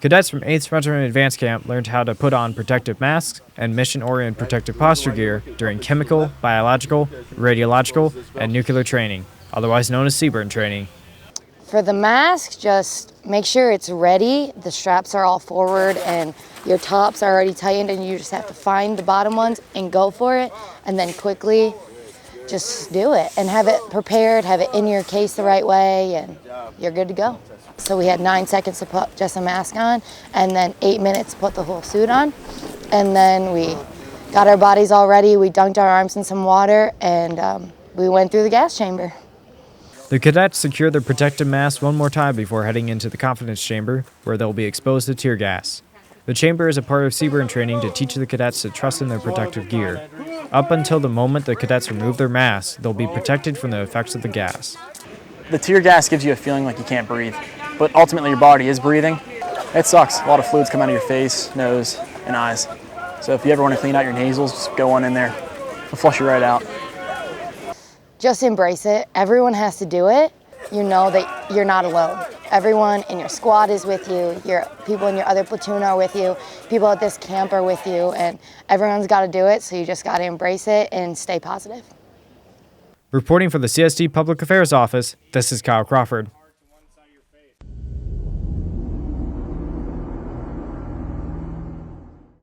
Cadets from 8th Regiment Advanced Camp learned how to put on protective masks and mission-oriented protective posture gear during chemical, biological, radiological, and nuclear training, otherwise known as CBRN training. For the mask, just make sure it's ready, the straps are all forward and your tops are already tightened, and you just have to find the bottom ones and go for it, and then quickly just do it and have it prepared, have it in your case the right way, and you're good to go. So we had 9 seconds to put just a mask on, and then 8 minutes to put the whole suit on. And then we got our bodies all ready, we dunked our arms in some water, and we went through the gas chamber. The cadets secured their protective masks one more time before heading into the confidence chamber, where they'll be exposed to tear gas. The chamber is a part of CBRN training to teach the cadets to trust in their protective gear. Up until the moment the cadets remove their masks, they'll be protected from the effects of the gas. The tear gas gives you a feeling like you can't breathe, but ultimately your body is breathing. It sucks. A lot of fluids come out of your face, nose, and eyes. So if you ever want to clean out your nasals, just go on in there. It'll flush you right out. Just embrace it. Everyone has to do it. You know that you're not alone. Everyone in your squad is with you. Your people in your other platoon are with you. People at this camp are with you, and everyone's got to do it, so you just got to embrace it and stay positive. Reporting for the CSD Public Affairs Office, this is Kyle Crawford.